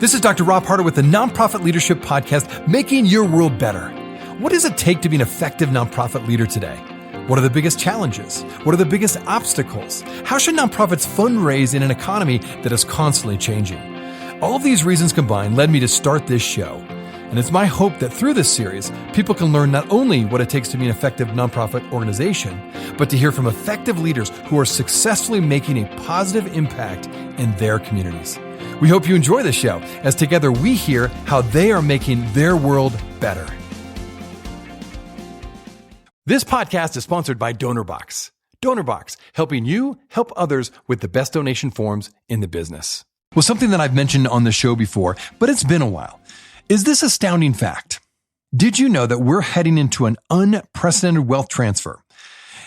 This is Dr. Rob Harder with the Nonprofit Leadership Podcast, making your world better. What does it take to be an effective nonprofit leader today? What are the biggest challenges? What are the biggest obstacles? How should nonprofits fundraise in an economy that is constantly changing? All of these reasons combined led me to start this show. And it's my hope that through this series, people can learn not only what it takes to be an effective nonprofit organization, but to hear from effective leaders who are successfully making a positive impact in their communities. We hope you enjoy the show, as together we hear how they are making their world better. This podcast is sponsored by DonorBox. DonorBox, helping you help others with the best donation forms in the business. Well, something that I've mentioned on the show before, but it's been a while, is this astounding fact. Did you know that we're heading into an unprecedented wealth transfer?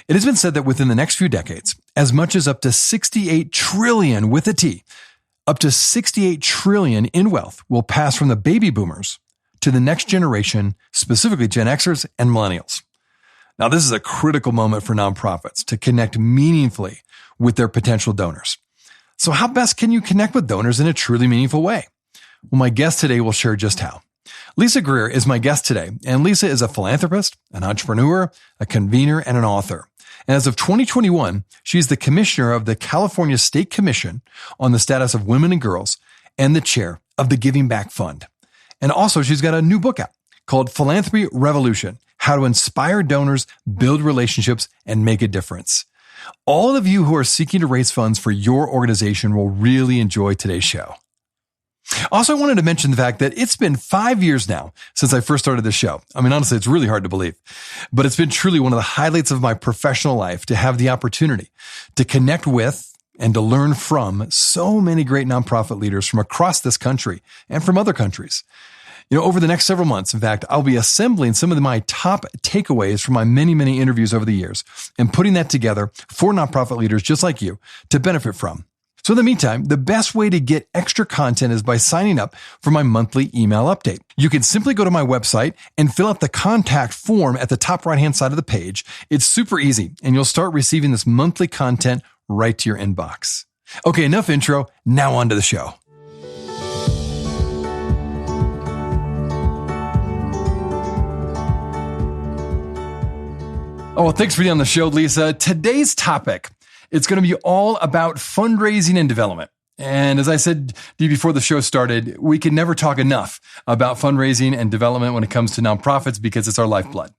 It has been said that within the next few decades, as much as up to 68 trillion with a T, up to 68 trillion in wealth will pass from the baby boomers to the next generation, specifically Gen-xers and Millennials. Now, this is a critical moment for nonprofits to connect meaningfully with their potential donors. So how best can you connect with donors in a truly meaningful way? Well, my guest today will share just how. Lisa Greer is my guest today, and Lisa is a philanthropist, an entrepreneur, a convener, and an author. And as of 2021, she's the commissioner of the California State Commission on the Status of Women and Girls and the chair of the Giving Back Fund. And also, she's got a new book out called Philanthropy Revolution: How to Inspire Donors, Build Relationships, and Make a Difference. All of you who are seeking to raise funds for your organization will really enjoy today's show. Also, I wanted to mention the fact that it's been 5 years now since I first started this show. I mean, honestly, it's really hard to believe, but it's been truly one of the highlights of my professional life to have the opportunity to connect with and to learn from so many great nonprofit leaders from across this country and from other countries. You know, over the next several months, in fact, I'll be assembling some of my top takeaways from my many, many interviews over the years and putting that together for nonprofit leaders just like you to benefit from. So in the meantime, the best way to get extra content is by signing up for my monthly email update. You can simply go to my website and fill out the contact form at the top right-hand side of the page. It's super easy, and you'll start receiving this monthly content right to your inbox. Okay, enough intro. Now on to the show. Oh, well, thanks for being on the show, Lisa. Today's topic, it's going to be all about fundraising and development. And as I said to you before the show started, we can never talk enough about fundraising and development when it comes to nonprofits because it's our lifeblood.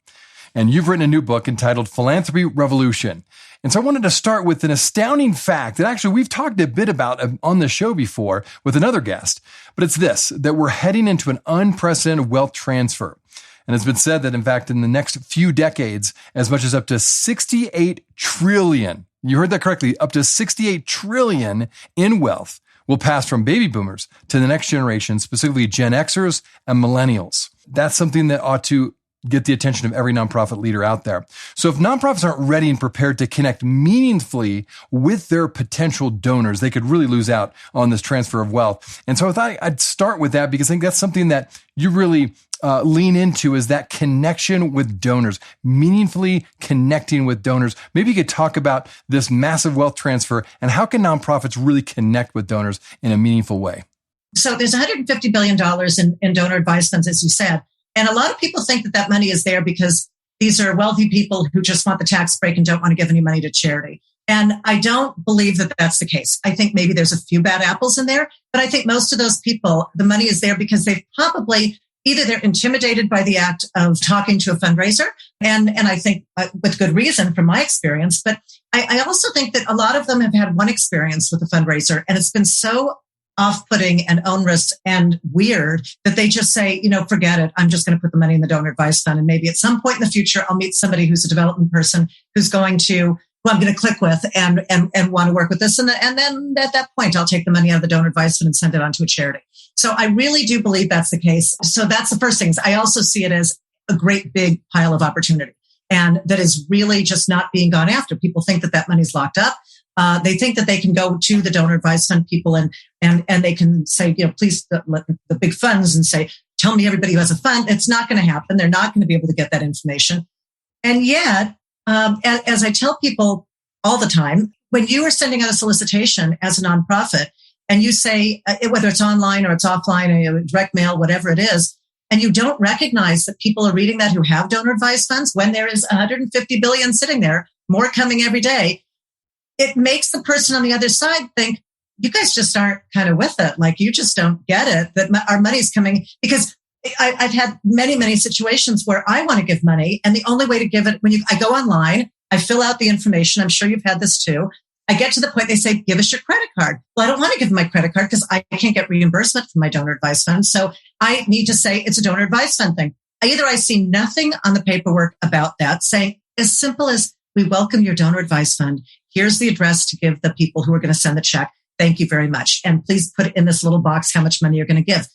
And you've written a new book entitled Philanthropy Revolution. And so I wanted to start with an astounding fact that actually we've talked a bit about on the show before with another guest. But it's this, that we're heading into an unprecedented wealth transfer. And it's been said that, in fact, in the next few decades, as much as up to 68 trillion, you heard that correctly, up to 68 trillion in wealth will pass from baby boomers to the next generation, specifically Gen-xers and Millennials. That's something that ought to get the attention of every nonprofit leader out there. So if nonprofits aren't ready and prepared to connect meaningfully with their potential donors, they could really lose out on this transfer of wealth. And so I thought I'd start with that because I think that's something that you really lean into, is that connection with donors, meaningfully connecting with donors. Maybe you could talk about this massive wealth transfer and how can nonprofits really connect with donors in a meaningful way? So there's $150 billion in donor advised funds, as you said. And a lot of people think that money is there because these are wealthy people who just want the tax break and don't want to give any money to charity. And I don't believe that that's the case. I think maybe there's a few bad apples in there, but I think most of those people, the money is there because they've probably either they're intimidated by the act of talking to a fundraiser, and I think with good reason from my experience, but I also think that a lot of them have had one experience with a fundraiser and it's been so off-putting and onerous and weird that they just say, forget it. I'm just going to put the money in the donor advised fund. And maybe at some point in the future, I'll meet somebody who's a development person who's going to, who I'm going to click with and want to work with this. And then at that point, I'll take the money out of the donor advised fund and send it on to a charity. So I really do believe that's the case. So that's the first thing. I also see it as a great big pile of opportunity. And that is really just not being gone after. People think that money's locked up. They think that they can go to the donor advised fund people and they can say, please, the big funds and say, tell me everybody who has a fund. It's not going to happen. They're not going to be able to get that information. And yet, as I tell people all the time, when you are sending out a solicitation as a nonprofit, and you say, whether it's online or it's offline or direct mail, whatever it is, and you don't recognize that people are reading that who have donor advised funds when there is 150 billion sitting there, more coming every day, it makes the person on the other side think, you guys just aren't kind of with it. Like, you just don't get it, that our money's coming. Because I've had many, many situations where I want to give money, and the only way to give it, I go online, I fill out the information. I'm sure you've had this too. I get to the point they say, give us your credit card. Well, I don't want to give them my credit card because I can't get reimbursement from my donor advised fund. So I need to say it's a donor advised fund thing. I see nothing on the paperwork about that, saying as simple as, we welcome your donor advised fund. Here's the address to give the people who are going to send the check. Thank you very much. And please put in this little box how much money you're going to give.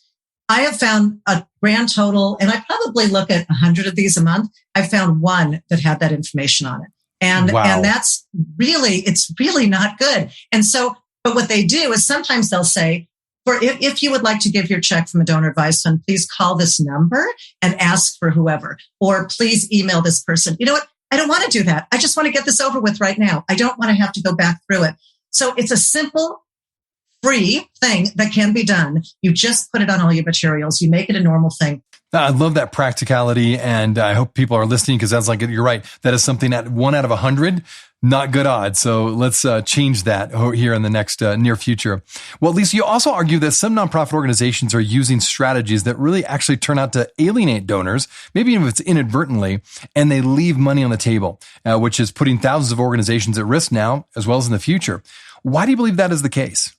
I have found a grand total, and I probably look at 100 of these a month. I found one that had that information on it. And, wow. And it's really not good. And so, but what they do is sometimes they'll say, if you would like to give your check from a donor advised fund, please call this number and ask for whoever, or please email this person. You know what? I don't want to do that. I just want to get this over with right now. I don't want to have to go back through it. So it's a simple, free thing that can be done. You just put it on all your materials. You make it a normal thing. I love that practicality, and I hope people are listening, because that's like, you're right. That is something that 1 out of 100, not good odds. So let's change that here in the next near future. Well, Lisa, you also argue that some nonprofit organizations are using strategies that really actually turn out to alienate donors, maybe even if it's inadvertently, and they leave money on the table, which is putting thousands of organizations at risk now, as well as in the future. Why do you believe that is the case?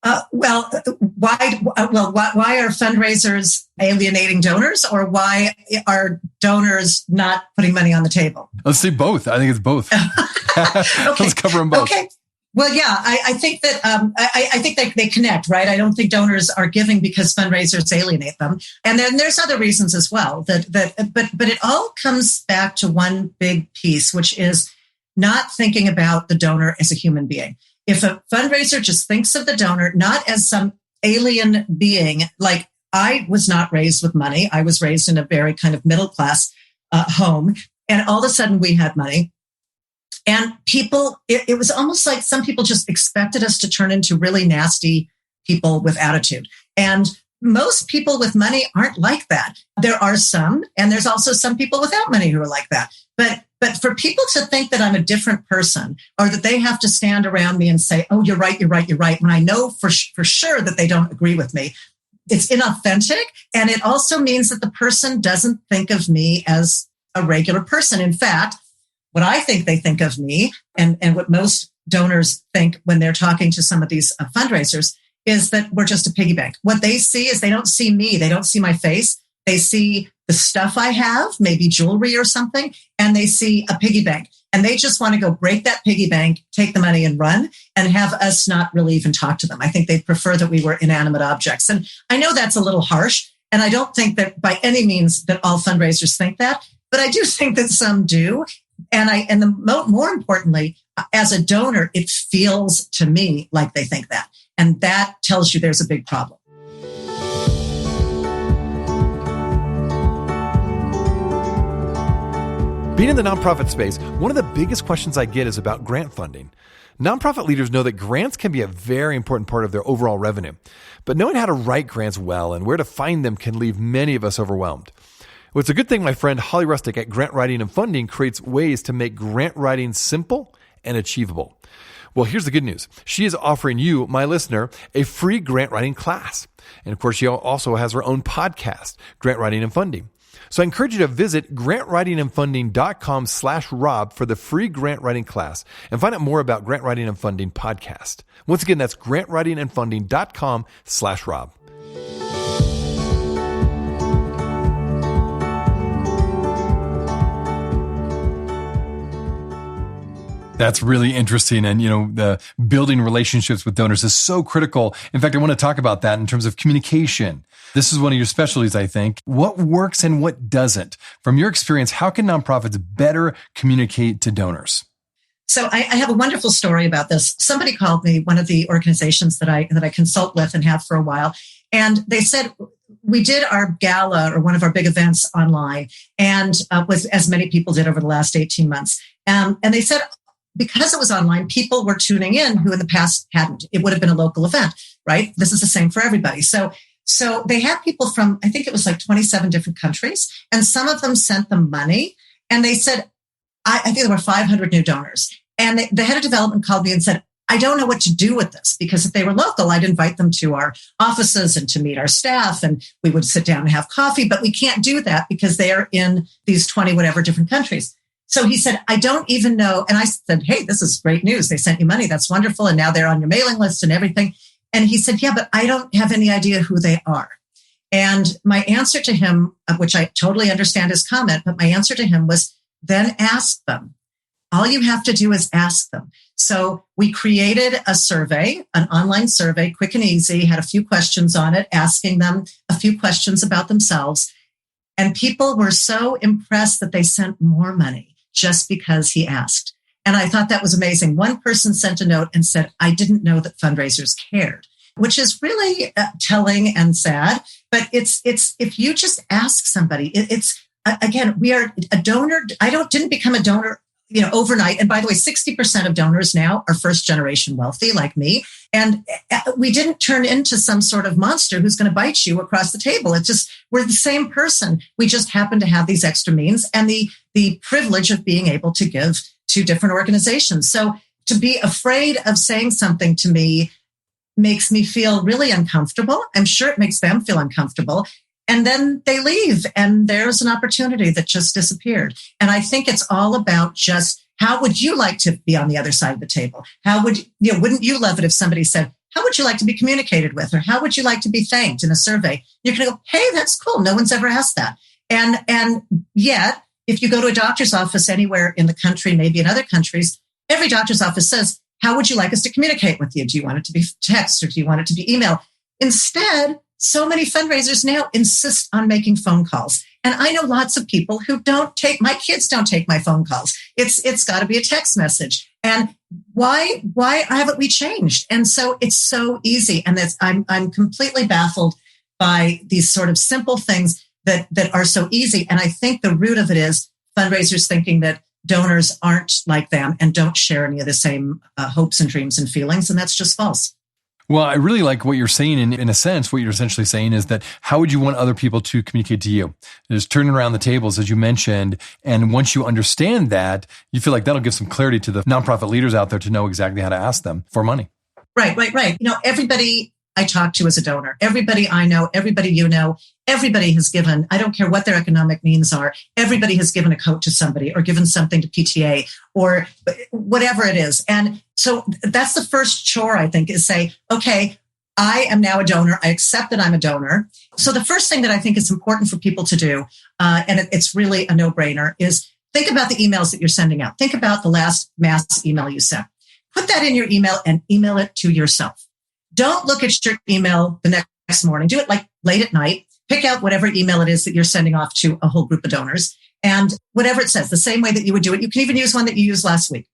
Why are fundraisers alienating donors, or why are donors not putting money on the table? Let's say both. I think it's both. Okay. Let's cover them both. Okay. Well, yeah, I think that I think they connect, right? I don't think donors are giving because fundraisers alienate them, and then there's other reasons as well. But it all comes back to one big piece, which is not thinking about the donor as a human being. If a fundraiser just thinks of the donor not as some alien being, like, I was not raised with money. I was raised in a very kind of middle class home, and all of a sudden we had money. And people, it was almost like some people just expected us to turn into really nasty people with attitude. And most people with money aren't like that. There are some, and there's also some people without money who are like that. But for people to think that I'm a different person, or that they have to stand around me and say, oh, you're right, when I know for sure that they don't agree with me, it's inauthentic. And it also means that the person doesn't think of me as a regular person. In fact, what I think they think of me, and what most donors think when they're talking to some of these fundraisers, is that we're just a piggy bank. What they see is they don't see me. They don't see my face. They see the stuff I have, maybe jewelry or something, and they see a piggy bank. And they just want to go break that piggy bank, take the money and run, and have us not really even talk to them. I think they'd prefer that we were inanimate objects. And I know that's a little harsh, and I don't think that by any means that all fundraisers think that, but I do think that some do. And more importantly, as a donor, it feels to me like they think that. And that tells you there's a big problem. Being in the nonprofit space, one of the biggest questions I get is about grant funding. Nonprofit leaders know that grants can be a very important part of their overall revenue, but knowing how to write grants well and where to find them can leave many of us overwhelmed. Well, it's a good thing my friend Holly Rustick at Grant Writing and Funding creates ways to make grant writing simple and achievable. Well, here's the good news. She is offering you, my listener, a free grant writing class. And of course, she also has her own podcast, Grant Writing and Funding. So I encourage you to visit grantwritingandfunding.com/Rob for the free grant writing class and find out more about Grant Writing and Funding podcast. Once again, that's grantwritingandfunding.com/Rob. That's really interesting. And, the building relationships with donors is so critical. In fact, I want to talk about that in terms of communication. This is one of your specialties, I think. What works and what doesn't? From your experience, how can nonprofits better communicate to donors? So I have a wonderful story about this. Somebody called me, one of the organizations that I consult with and have for a while, and they said, we did our gala or one of our big events online, and was as many people did over the last 18 months. And they said, because it was online, people were tuning in who in the past hadn't. It would have been a local event. right? This is the same for everybody. So they had people from, I think it was like 27 different countries, and some of them sent them money. And they said, I think there were 500 new donors. And the head of development called me and said, I don't know what to do with this, because if they were local, I'd invite them to our offices and to meet our staff, and we would sit down and have coffee, but we can't do that because they are in these 20 whatever different countries. So he said, I don't even know. And I said, hey, this is great news. They sent you money. That's wonderful. And now they're on your mailing list and everything. And he said, yeah, but I don't have any idea who they are. And my answer to him, which I totally understand his comment, but my answer to him was, then ask them. All you have to do is ask them. So we created a survey, an online survey, quick and easy, had a few questions on it, asking them a few questions about themselves. And people were so impressed that they sent more money just because he asked. And I thought that was amazing. One person sent a note and said, I didn't know that fundraisers cared, which is really telling and sad. But it's if you just ask somebody, again, we are a donor. Didn't become a donor, overnight. And by the way, 60% of donors now are first generation wealthy like me. And we didn't turn into some sort of monster who's going to bite you across the table. It's just, we're the same person. We just happen to have these extra means and the privilege of being able to give to different organizations. So to be afraid of saying something to me makes me feel really uncomfortable. I'm sure it makes them feel uncomfortable. And then they leave and there's an opportunity that just disappeared. And I think it's all about just, how would you like to be on the other side of the table? Wouldn't you love it if somebody said, how would you like to be communicated with? Or how would you like to be thanked in a survey? You're going to go, hey, that's cool. No one's ever asked that. And yet, if you go to a doctor's office anywhere in the country, maybe in other countries, every doctor's office says, how would you like us to communicate with you? Do you want it to be text or do you want it to be email? Instead, so many fundraisers now insist on making phone calls. And I know lots of people who my kids don't take my phone calls. It's got to be a text message. And why haven't we changed? And so it's so easy. And I'm completely baffled by these sort of simple things that are so easy. And I think the root of it is fundraisers thinking that donors aren't like them and don't share any of the same hopes and dreams and feelings. And that's just false. Well, I really like what you're saying. In a sense, what you're essentially saying is that how would you want other people to communicate to you? Just turning around the tables, as you mentioned. And once you understand that, you feel like that'll give some clarity to the nonprofit leaders out there to know exactly how to ask them for money. Right. Everybody I talk to is a donor. Everybody I know, everybody everybody has given, I don't care what their economic means are, everybody has given a coat to somebody or given something to PTA or whatever it is. And so that's the first chore, I think, is say, okay, I am now a donor. I accept that I'm a donor. So the first thing that I think is important for people to do, and it's really a no-brainer, is think about the emails that you're sending out. Think about the last mass email you sent. Put that in your email and email it to yourself. Don't look at your email the next morning. Do it like late at night. Pick out whatever email it is that you're sending off to a whole group of donors. And whatever it says, the same way that you would do it. You can even use one that you used last week.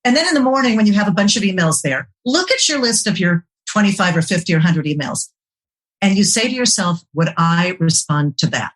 And then in the morning, when you have a bunch of emails there, look at your list of your 25 or 50 or 100 emails. And you say to yourself, would I respond to that?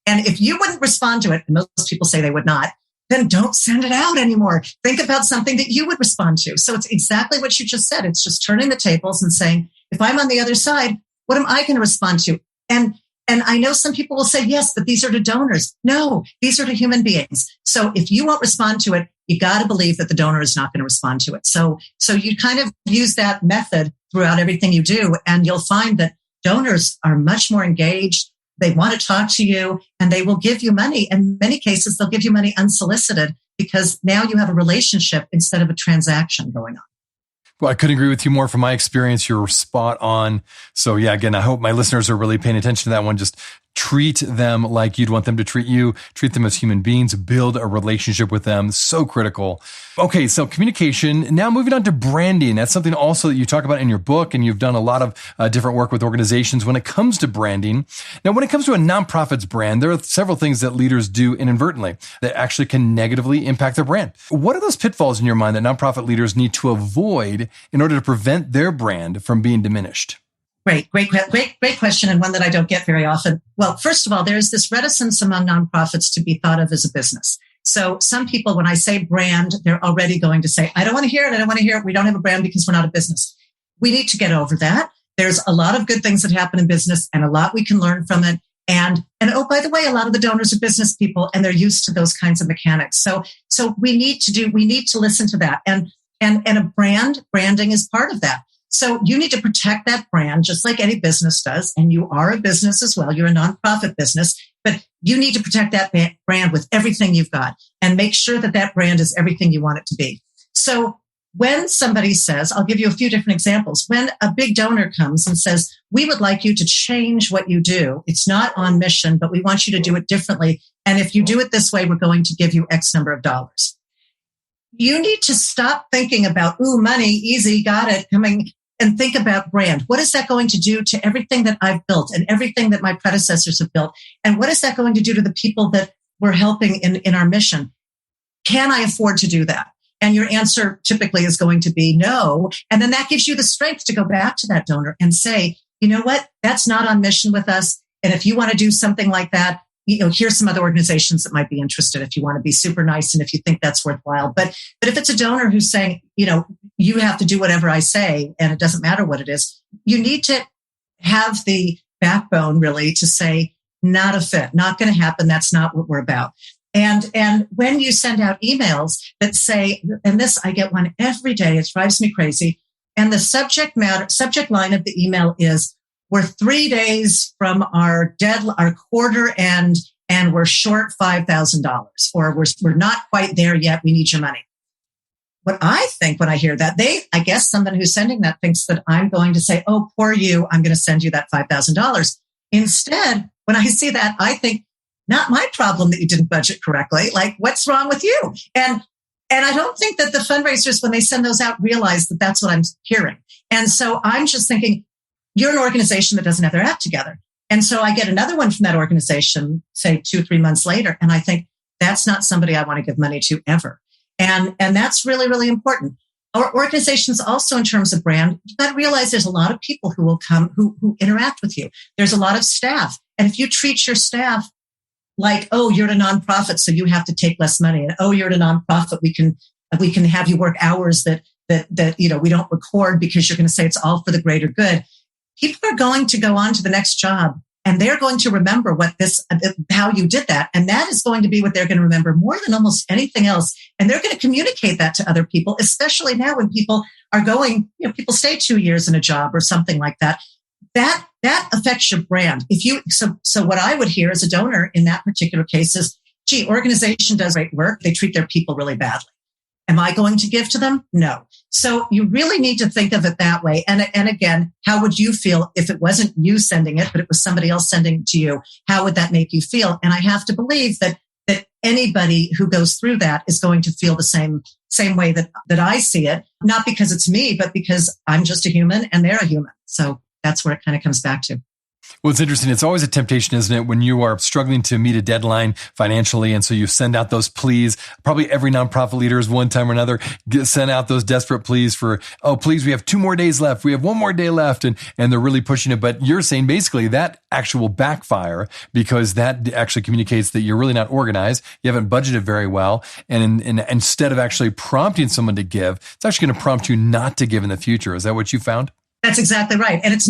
And if you wouldn't respond to it, and most people say they would not, then don't send it out anymore. Think about something that you would respond to. So it's exactly what you just said. It's just turning the tables and saying, if I'm on the other side, what am I going to respond to? And I know some people will say, yes, but these are to donors. No, these are to human beings. So if you won't respond to it, you got to believe that the donor is not going to respond to it. So you kind of use that method throughout everything you do, and you'll find that donors are much more engaged. They want to talk to you and they will give you money. In many cases, they'll give you money unsolicited because now you have a relationship instead of a transaction going on. Well, I couldn't agree with you more. From my experience, you're spot on. So yeah, again, I hope my listeners are really paying attention to that one. Just treat them like you'd want them to treat you. Treat them as human beings. Build a relationship with them. So critical. Okay, so communication. Now moving on to branding. That's something also that you talk about in your book, and you've done a lot of different work with organizations when it comes to branding. Now, when it comes to a nonprofit's brand, there are several things that leaders do inadvertently that actually can negatively impact their brand. What are those pitfalls in your mind that nonprofit leaders need to avoid in order to prevent their brand from being diminished? Great question, and one that I don't get very often. Well, first of all, there's this reticence among nonprofits to be thought of as a business. So some people, when I say brand, they're already going to say, I don't want to hear it. I don't want to hear it. We don't have a brand because we're not a business. We need to get over that. There's a lot of good things that happen in business and a lot we can learn from it. And oh, by the way, a lot of the donors are business people and they're used to those kinds of mechanics. So we need to listen to that. And a branding is part of that. So you need to protect that brand just like any business does. And you are a business as well. You're a nonprofit business, but you need to protect that brand with everything you've got and make sure that that brand is everything you want it to be. So when somebody says, I'll give you a few different examples. When a big donor comes and says, we would like you to change what you do. It's not on mission, but we want you to do it differently. And if you do it this way, we're going to give you X number of dollars. You need to stop thinking about, ooh, money, easy, got it, coming, and think about brand. What is that going to do to everything that I've built and everything that my predecessors have built? And what is that going to do to the people that we're helping in our mission? Can I afford to do that? And your answer typically is going to be no. And then that gives you the strength to go back to that donor and say, you know what? That's not on mission with us. And if you want to do something like that, here's some other organizations that might be interested if you want to be super nice and if you think that's worthwhile. But if it's a donor who's saying, you have to do whatever I say and it doesn't matter what it is, you need to have the backbone really to say, not a fit, not going to happen. That's not what we're about. And when you send out emails that say, and this, I get one every day, it drives me crazy. And the subject line of the email is, we're 3 days from our quarter end and we're short $5,000 or we're not quite there yet. We need your money. What I think when I hear that, I guess someone who's sending that thinks that I'm going to say, oh, poor you, I'm going to send you that $5,000. Instead, when I see that, I think, not my problem that you didn't budget correctly. Like, what's wrong with you? And I don't think that the fundraisers, when they send those out, realize that that's what I'm hearing. And so I'm just thinking, you're an organization that doesn't have their act together. And so I get another one from that organization, say 2-3 months later, and I think that's not somebody I want to give money to ever. And that's really, really important. Our organizations also, in terms of brand, you've got to realize there's a lot of people who will come, who interact with you. There's a lot of staff. And if you treat your staff like, oh, you're a nonprofit, so you have to take less money. And oh, you're a nonprofit, we can have you work hours that we don't record because you're going to say it's all for the greater good. People are going to go on to the next job and they're going to remember how you did that. And that is going to be what they're going to remember more than almost anything else. And they're going to communicate that to other people, especially now when people are going, people stay 2 years in a job or something like that. That affects your brand. So what I would hear as a donor in that particular case is, gee, organization does great work. They treat their people really badly. Am I going to give to them? No. So you really need to think of it that way. And again, how would you feel if it wasn't you sending it, but it was somebody else sending it to you? How would that make you feel? And I have to believe that anybody who goes through that is going to feel the same way that I see it, not because it's me, but because I'm just a human and they're a human. So that's where it kind of comes back to. Well, it's interesting. It's always a temptation, isn't it, when you are struggling to meet a deadline financially, and so you send out those pleas. Probably every nonprofit leader has one time or another sent out those desperate pleas for, oh, please, we have 2 more days left. We have 1 more day left, and they're really pushing it. But you're saying basically that actual backfire, because that actually communicates that you're really not organized. You haven't budgeted very well. And instead of actually prompting someone to give, it's actually going to prompt you not to give in the future. Is that what you found? That's exactly right. And that's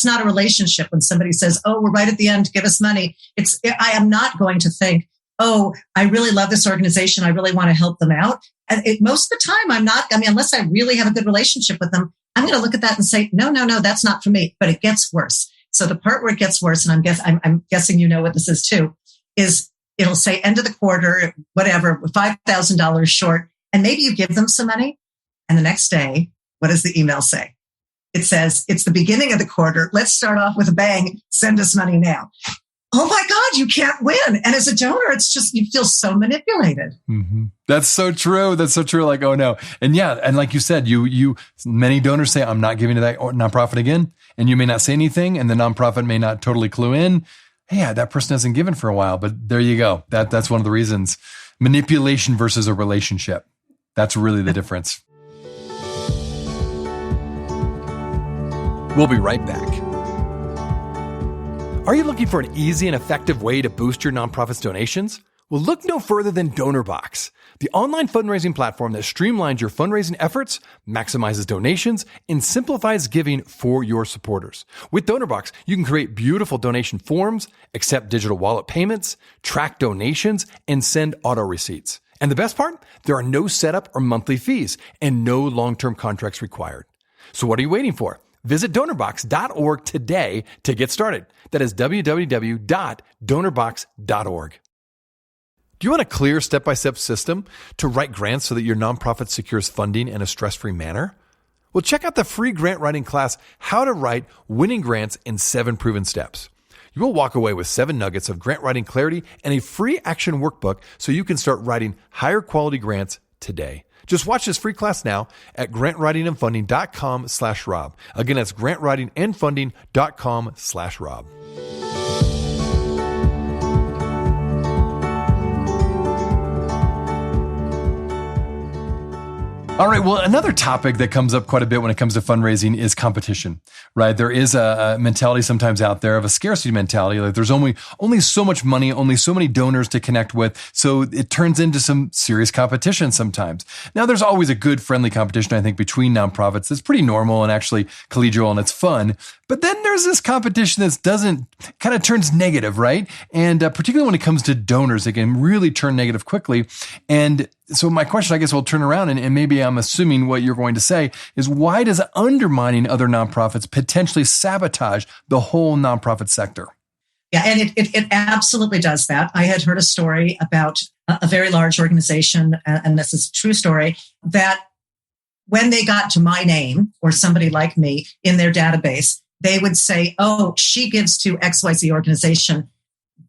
not a relationship. When somebody says, oh, we're right at the end, give us money. I am not going to think, oh, I really love this organization. I really want to help them out. And most of the time I'm not, unless I really have a good relationship with them, I'm going to look at that and say, no, that's not for me. But it gets worse. So the part where it gets worse, and I'm guessing you know what this is too, is it'll say end of the quarter, whatever, $5,000 short. And maybe you give them some money. And the next day, what does the email say? It says, it's the beginning of the quarter. Let's start off with a bang. Send us money now. Oh my God, you can't win. And as a donor, it's just, you feel so manipulated. Mm-hmm. That's so true. That's so true. Like, oh no. And yeah. And like you said, many donors say, I'm not giving to that nonprofit again. And you may not say anything. And the nonprofit may not totally clue in. Hey, that person hasn't given for a while, but there you go. That's one of the reasons. Manipulation versus a relationship. That's really the difference. We'll be right back. Are you looking for an easy and effective way to boost your nonprofit's donations? Well, look no further than DonorBox, the online fundraising platform that streamlines your fundraising efforts, maximizes donations, and simplifies giving for your supporters. With DonorBox, you can create beautiful donation forms, accept digital wallet payments, track donations, and send auto receipts. And the best part? There are no setup or monthly fees and no long-term contracts required. So what are you waiting for? Visit donorbox.org today to get started. That is www.donorbox.org. Do you want a clear step-by-step system to write grants so that your nonprofit secures funding in a stress-free manner? Well, check out the free grant writing class, How to Write Winning Grants in 7 Proven Steps. You will walk away with 7 nuggets of grant writing clarity and a free action workbook so you can start writing higher quality grants today. Just watch this free class now at grantwritingandfunding.com/Rob. Again, that's grantwritingandfunding.com/Rob. All right. Well, another topic that comes up quite a bit when it comes to fundraising is competition, right? There is a mentality sometimes out there of a scarcity mentality. Like there's only so much money, only so many donors to connect with. So it turns into some serious competition sometimes. Now, there's always a good friendly competition, I think, between nonprofits. That's pretty normal and actually collegial and it's fun. But then there's this competition that kind of turns negative, right? And particularly when it comes to donors, it can really turn negative quickly. And so my question, I guess, will turn around and maybe I'm assuming what you're going to say is, why does undermining other nonprofits potentially sabotage the whole nonprofit sector? Yeah, and it absolutely does that. I had heard a story about a very large organization, and this is a true story, that when they got to my name or somebody like me in their database, they would say, oh, she gives to XYZ organization.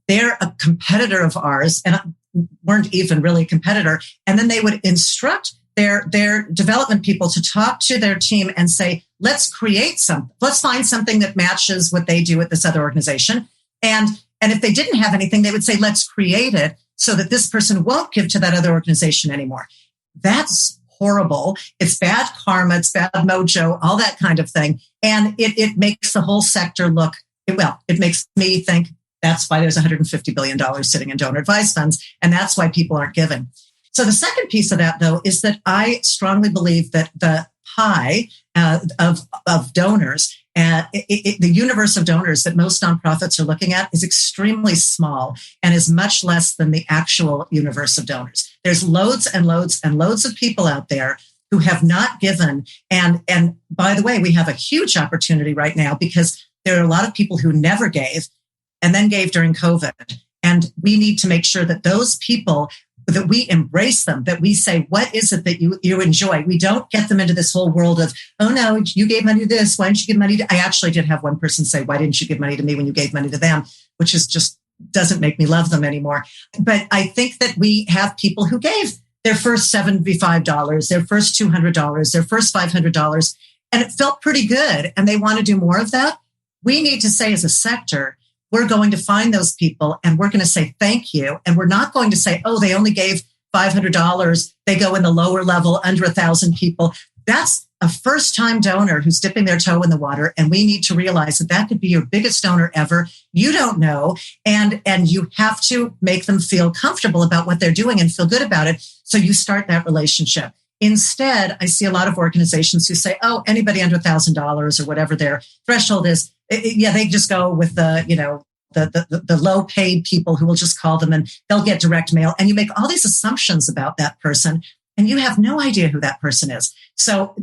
They're a competitor of ours and weren't even really a competitor. And then they would instruct their development people to talk to their team and say, let's create something. Let's find something that matches what they do at this other organization. And if they didn't have anything, they would say, let's create it so that this person won't give to that other organization anymore. That's horrible. It's bad karma. It's bad mojo, all that kind of thing. And it makes the whole sector look, well, it makes me think that's why there's $150 billion sitting in donor advised funds. And that's why people aren't giving. So the second piece of that, though, is that I strongly believe that the pie of donors, the universe of donors that most nonprofits are looking at is extremely small and is much less than the actual universe of donors. There's loads and loads and loads of people out there who have not given. And by the way, we have a huge opportunity right now because there are a lot of people who never gave and then gave during COVID. And we need to make sure that those people, that we embrace them, that we say, what is it that you enjoy? We don't get them into this whole world of, oh no, you gave money to this. Why didn't you give money to, I actually did have one person say, why didn't you give money to me when you gave money to them? Which is just doesn't make me love them anymore. But I think that we have people who gave their first $75, their first $200, their first $500, and it felt pretty good. And they want to do more of that. We need to say as a sector, we're going to find those people and we're going to say thank you. And we're not going to say, oh, they only gave $500. They go in the lower level under 1,000 people. That's a first-time donor who's dipping their toe in the water. And we need to realize that that could be your biggest donor ever. You don't know. And you have to make them feel comfortable about what they're doing and feel good about it. So you start that relationship. Instead, I see a lot of organizations who say, oh, anybody under $1,000 or whatever their threshold is, they just go with the low paid people who will just call them and they'll get direct mail. And you make all these assumptions about that person and you have no idea who that person is. So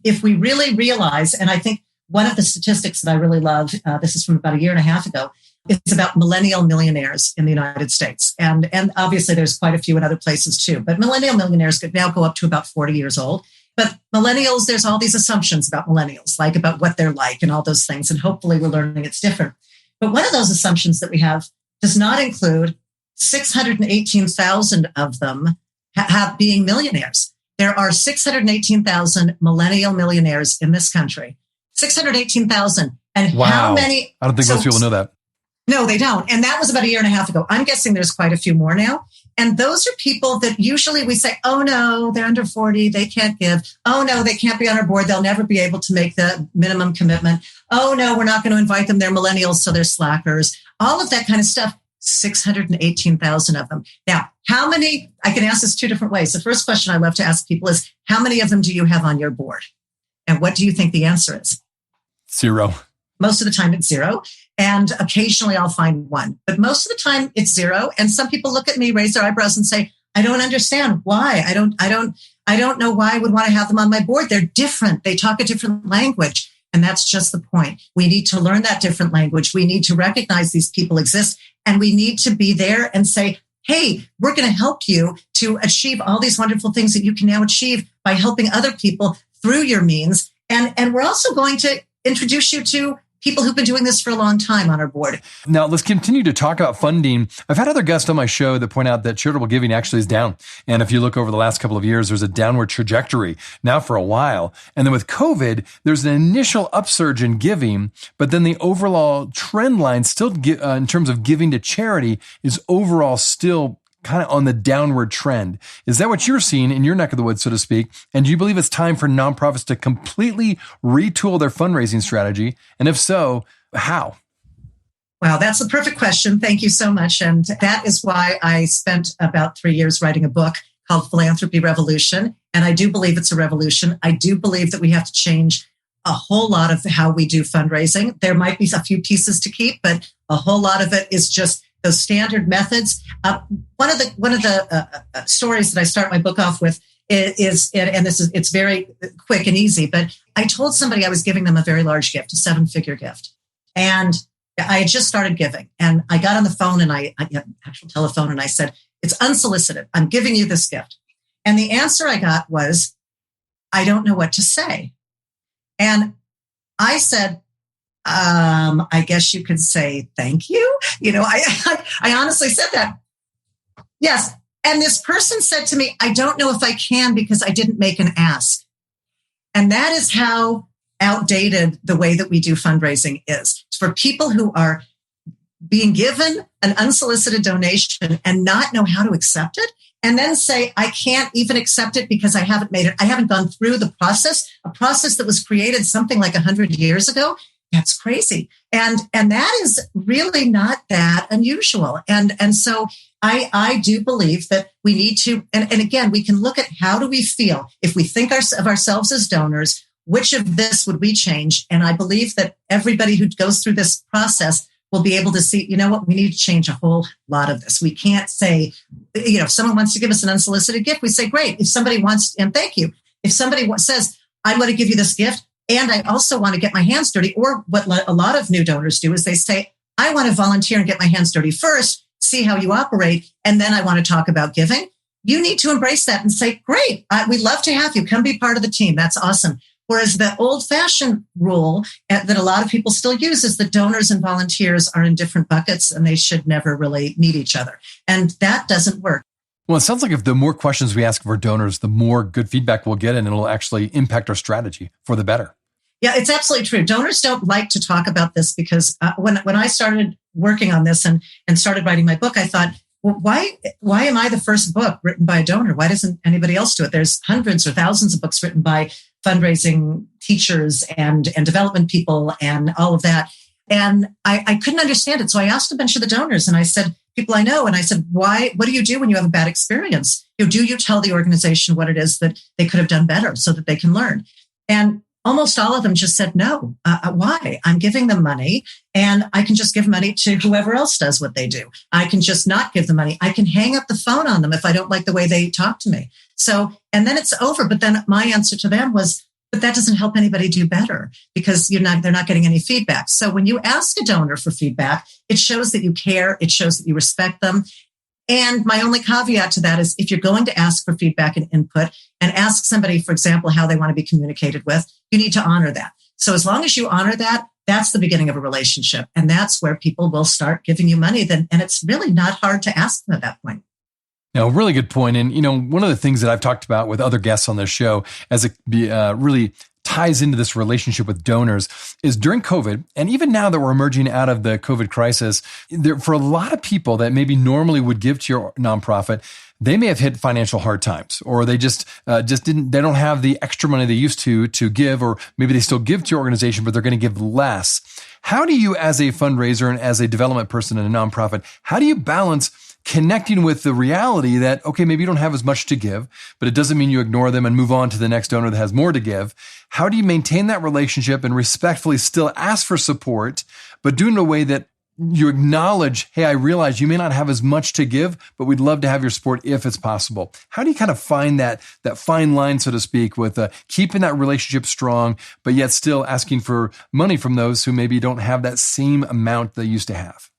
if we really realize, and I think one of the statistics that I really love, this is from about 1.5 years ago, it's about millennial millionaires in the United States. And obviously there's quite a few in other places too, but millennial millionaires could now go up to about 40 years old. But millennials, there's all these assumptions about millennials, like about what they're like and all those things. And hopefully we're learning it's different. But one of those assumptions that we have does not include 618,000 of them have being millionaires. There are 618,000 millennial millionaires in this country. 618,000. And wow. How many? I don't think most people know that. No, they don't. And that was about 1.5 years ago. I'm guessing there's quite a few more now. And those are people that usually we say, oh no, they're under 40. They can't give. Oh no, they can't be on our board. They'll never be able to make the minimum commitment. Oh no, we're not going to invite them. They're millennials, so they're slackers. All of that kind of stuff. 618,000 of them. Now, how many, I can ask this two different ways. The first question I love to ask people is, how many of them do you have on your board? And what do you think the answer is? 0. Most of the time it's 0. And occasionally I'll find 1. But most of the time it's 0. And some people look at me, raise their eyebrows and say, I don't understand why. I don't know why I would want to have them on my board. They're different. They talk a different language. And that's just the point. We need to learn that different language. We need to recognize these people exist. And we need to be there and say, hey, we're going to help you to achieve all these wonderful things that you can now achieve by helping other people through your means. And we're also going to introduce you to people who've been doing this for a long time on our board. Now, let's continue to talk about funding. I've had other guests on my show that point out that charitable giving actually is down. And if you look over the last couple of years, there's a downward trajectory now for a while. And then with COVID, there's an initial upsurge in giving, but then the overall trend line still in terms of giving to charity is overall still kind of on the downward trend. Is that what you're seeing in your neck of the woods, so to speak? And do you believe it's time for nonprofits to completely retool their fundraising strategy? And if so, how? Wow, that's a perfect question. Thank you so much. And that is why I spent about 3 years writing a book called Philanthropy Revolution. And I do believe it's a revolution. I do believe that we have to change a whole lot of how we do fundraising. There might be a few pieces to keep, but a whole lot of it is just those standard methods. One of the stories that I start my book off with is, and it's very quick and easy, but I told somebody I was giving them a very large gift, a 7-figure gift. And I had just started giving, and I got on the phone and I had an actual telephone, and I said, it's unsolicited. I'm giving you this gift. And the answer I got was, I don't know what to say. And I said, I guess you could say thank you. You know, I honestly said that. Yes. And this person said to me, I don't know if I can because I didn't make an ask. And that is how outdated the way that we do fundraising is. It's for people who are being given an unsolicited donation and not know how to accept it, and then say, I can't even accept it because I haven't made it. I haven't gone through the process, a process that was created something like 100 years ago. That's crazy. And that is really not that unusual. And so I do believe that we need to, and again, we can look at how do we feel if we think of ourselves as donors, which of this would we change? And I believe that everybody who goes through this process will be able to see, you know what, we need to change a whole lot of this. We can't say, you know, if someone wants to give us an unsolicited gift, we say, great. If somebody wants, and thank you. If somebody says, I want to give you this gift, and I also want to get my hands dirty, or what a lot of new donors do is they say, I want to volunteer and get my hands dirty first, see how you operate, and then I want to talk about giving. You need to embrace that and say, great, we'd love to have you. Come be part of the team. That's awesome. Whereas the old-fashioned rule that a lot of people still use is that donors and volunteers are in different buckets and they should never really meet each other. And that doesn't work. Well, it sounds like if the more questions we ask of our donors, the more good feedback we'll get, and it'll actually impact our strategy for the better. Yeah, it's absolutely true. Donors don't like to talk about this because when I started working on this and started writing my book, I thought, well, why am I the first book written by a donor? Why doesn't anybody else do it? There's hundreds or thousands of books written by fundraising teachers and development people and all of that. And I couldn't understand it. So I asked a bunch of the donors and I said, people I know, and I said, what do you do when you have a bad experience? Do you tell the organization what it is that they could have done better so that they can learn? And almost all of them just said, no. Why? I'm giving them money and I can just give money to whoever else does what they do. I can just not give them money. I can hang up the phone on them if I don't like the way they talk to me. So, and then it's over. But then my answer to them was, but that doesn't help anybody do better because they're not getting any feedback. So when you ask a donor for feedback, it shows that you care. It shows that you respect them. And my only caveat to that is if you're going to ask for feedback and input and ask somebody, for example, how they want to be communicated with, you need to honor that. So as long as you honor that, that's the beginning of a relationship. And that's where people will start giving you money then. And it's really not hard to ask them at that point. No, really good point. And, one of the things that I've talked about with other guests on this show as it really ties into this relationship with donors is during COVID, and even now that we're emerging out of the COVID crisis, for a lot of people that maybe normally would give to your nonprofit, they may have hit financial hard times, or they just didn't, they don't have the extra money they used to give, or maybe they still give to your organization, but they're going to give less. How do you, as a fundraiser and as a development person in a nonprofit, how do you balance connecting with the reality that, okay, maybe you don't have as much to give, but it doesn't mean you ignore them and move on to the next donor that has more to give? How do you maintain that relationship and respectfully still ask for support, but do it in a way that you acknowledge, hey, I realize you may not have as much to give, but we'd love to have your support if it's possible. How do you kind of find that fine line, so to speak, with keeping that relationship strong, but yet still asking for money from those who maybe don't have that same amount they used to have?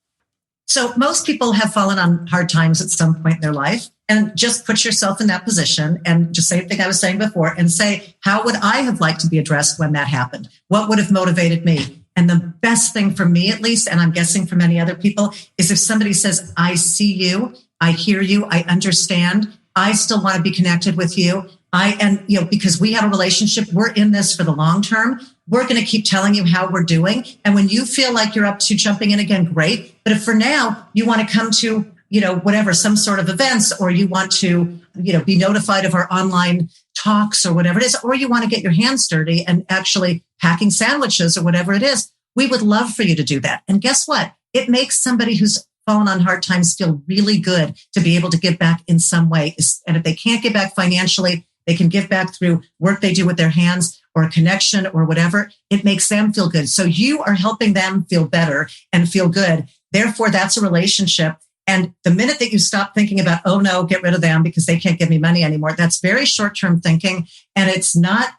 So most people have fallen on hard times at some point in their life, and just put yourself in that position and just same thing I was saying before and say, how would I have liked to be addressed when that happened? What would have motivated me? And the best thing for me, at least, and I'm guessing for many other people, is if somebody says, I see you, I hear you, I understand, I still want to be connected with you. Because we have a relationship, we're in this for the long term. We're going to keep telling you how we're doing. And when you feel like you're up to jumping in again, great. But if for now you want to come to, whatever, some sort of events, or you want to, be notified of our online talks or whatever it is, or you want to get your hands dirty and actually packing sandwiches or whatever it is, we would love for you to do that. And guess what? It makes somebody who's fallen on hard times feel really good to be able to give back in some way. And if they can't give back financially, they can give back through work they do with their hands or a connection or whatever. It makes them feel good. So you are helping them feel better and feel good. Therefore, that's a relationship. And the minute that you stop thinking about, oh no, get rid of them because they can't give me money anymore, that's very short-term thinking, and it's not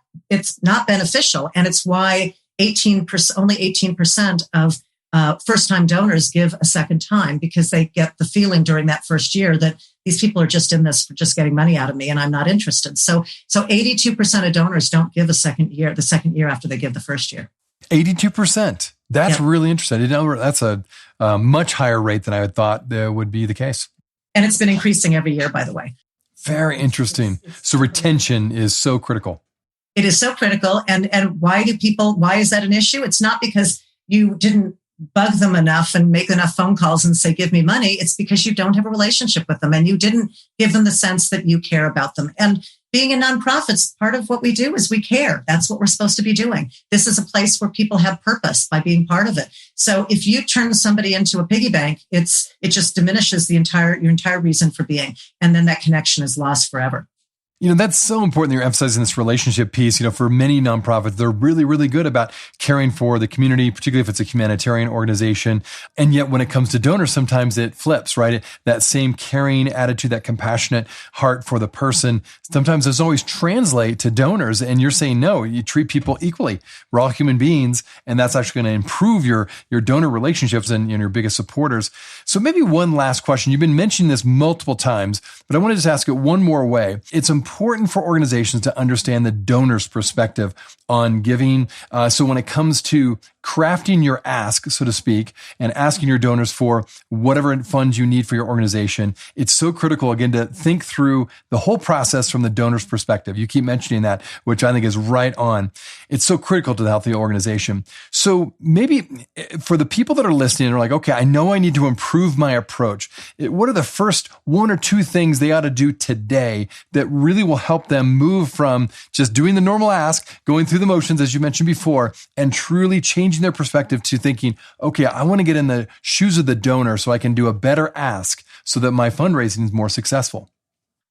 beneficial. And it's why only 18% of first-time donors give a second time, because they get the feeling during that first year that these people are just in this for just getting money out of me, and I'm not interested. So 82% of donors don't give the second year after they give the first year. 82%. That's really interesting. I didn't know that's a much higher rate than I had thought would be the case. And it's been increasing every year, by the way. Very interesting. So retention is so critical. It is so critical. And why is that an issue? It's not because you didn't bug them enough and make enough phone calls and say, give me money. It's because you don't have a relationship with them and you didn't give them the sense that you care about them. And being a nonprofit, part of what we do is we care. That's what we're supposed to be doing. This is a place where people have purpose by being part of it. So if you turn somebody into a piggy bank, it just diminishes your entire reason for being. And then that connection is lost forever. That's so important that you're emphasizing this relationship piece. For many nonprofits, they're really, really good about caring for the community, particularly if it's a humanitarian organization. And yet when it comes to donors, sometimes it flips, right? That same caring attitude, that compassionate heart for the person, sometimes doesn't always translate to donors. And you're saying, no, you treat people equally. We're all human beings. And that's actually going to improve your donor relationships and your biggest supporters. So maybe one last question. You've been mentioning this multiple times, but I want to just ask it one more way. It's important for organizations to understand the donor's perspective on giving. So when it comes to crafting your ask, so to speak, and asking your donors for whatever funds you need for your organization, it's so critical, again, to think through the whole process from the donor's perspective. You keep mentioning that, which I think is right on. It's so critical to the healthy organization. So maybe for the people that are listening and are like, okay, I know I need to improve my approach. What are the first one or two things they ought to do today that really will help them move from just doing the normal ask, going through the motions, as you mentioned before, and truly changing their perspective to thinking, okay, I want to get in the shoes of the donor so I can do a better ask so that my fundraising is more successful?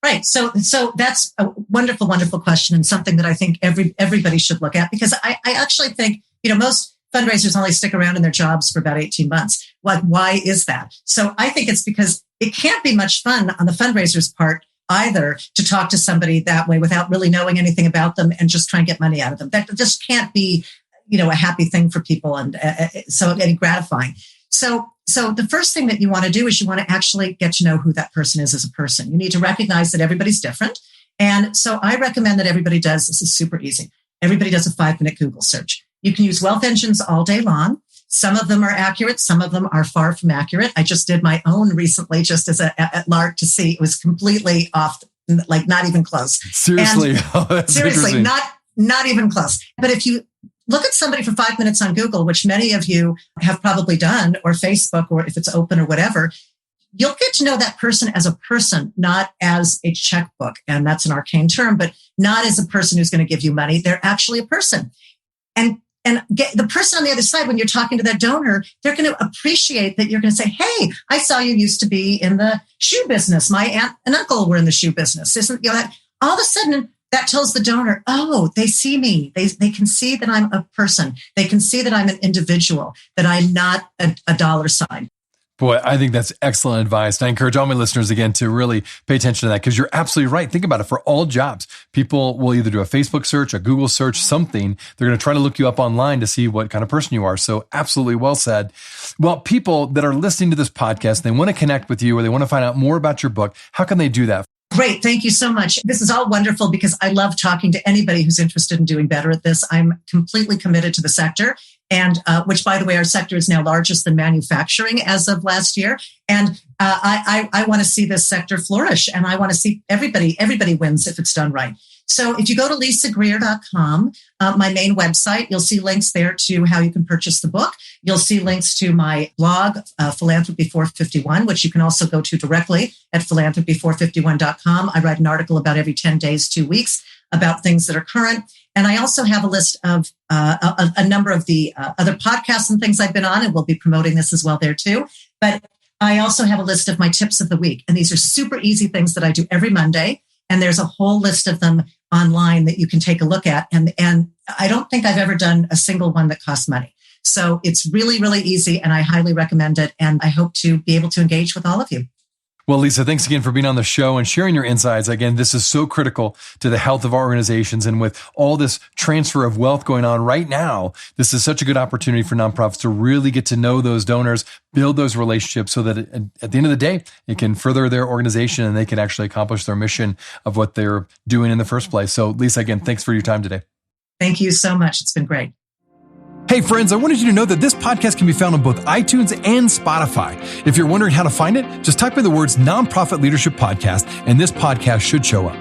Right. So that's a wonderful, wonderful question, and something that I think everybody should look at, because I actually think, most fundraisers only stick around in their jobs for about 18 months. Why is that? So I think it's because it can't be much fun on the fundraiser's part either to talk to somebody that way without really knowing anything about them and just try and get money out of them. That just can't be, a happy thing for people, and so getting gratifying. So the first thing that you want to do is you want to actually get to know who that person is as a person. You need to recognize that everybody's different. And so I recommend that everybody does, this is super easy, everybody does a 5-minute Google search. You can use wealth engines all day long. Some of them are accurate. Some of them are far from accurate. I just did my own recently, just as at lark, to see it was completely off, like not even close. Seriously. Seriously, not even close. But if you look at somebody for 5 minutes on Google, which many of you have probably done, or Facebook, or if it's open or whatever, you'll get to know that person as a person, not as a checkbook. And that's an arcane term, but not as a person who's going to give you money. They're actually a person. And And get the person on the other side, when you're talking to that donor, they're going to appreciate that you're going to say, hey, I saw you used to be in the shoe business. My aunt and uncle were in the shoe business. Isn't, that all of a sudden that tells the donor, oh, they see me. They can see that I'm a person. They can see that I'm an individual, that I'm not a dollar sign. Boy, I think that's excellent advice. And I encourage all my listeners, again, to really pay attention to that, because you're absolutely right. Think about it. For all jobs, people will either do a Facebook search, a Google search, something. They're going to try to look you up online to see what kind of person you are. So absolutely well said. Well, people that are listening to this podcast, they want to connect with you or they want to find out more about your book. How can they do that? Great. Thank you so much. This is all wonderful because I love talking to anybody who's interested in doing better at this. I'm completely committed to the sector, and which, by the way, our sector is now largest than manufacturing as of last year. And I want to see this sector flourish, and I want to see everybody wins if it's done right. So if you go to lisagreer.com, my main website, you'll see links there to how you can purchase the book. You'll see links to my blog, Philanthropy 451, which you can also go to directly at philanthropy451.com. I write an article about every 10 days, 2 weeks about things that are current. And I also have a list of a number of the other podcasts and things I've been on, and we'll be promoting this as well there too. But I also have a list of my tips of the week. And these are super easy things that I do every Monday. And there's a whole list of them online that you can take a look at. And I don't think I've ever done a single one that costs money. So it's really, really easy, and I highly recommend it. And I hope to be able to engage with all of you. Well, Lisa, thanks again for being on the show and sharing your insights. Again, this is so critical to the health of our organizations. And with all this transfer of wealth going on right now, this is such a good opportunity for nonprofits to really get to know those donors, build those relationships so that at the end of the day, it can further their organization and they can actually accomplish their mission of what they're doing in the first place. So, Lisa, again, thanks for your time today. Thank you so much. It's been great. Hey friends, I wanted you to know that this podcast can be found on both iTunes and Spotify. If you're wondering how to find it, just type in the words Nonprofit Leadership Podcast and this podcast should show up.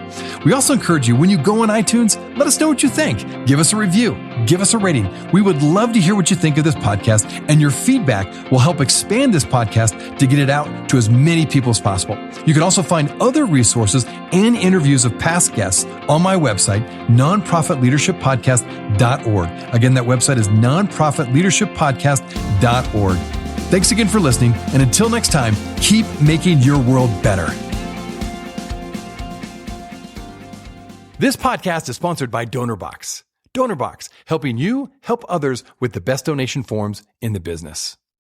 We also encourage you, when you go on iTunes, let us know what you think. Give us a review. Give us a rating. We would love to hear what you think of this podcast, and your feedback will help expand this podcast to get it out to as many people as possible. You can also find other resources and interviews of past guests on my website, nonprofitleadershippodcast.org. Again, that website is nonprofitleadershippodcast.org. Thanks again for listening, and until next time, keep making your world better. This podcast is sponsored by DonorBox. DonorBox, helping you help others with the best donation forms in the business.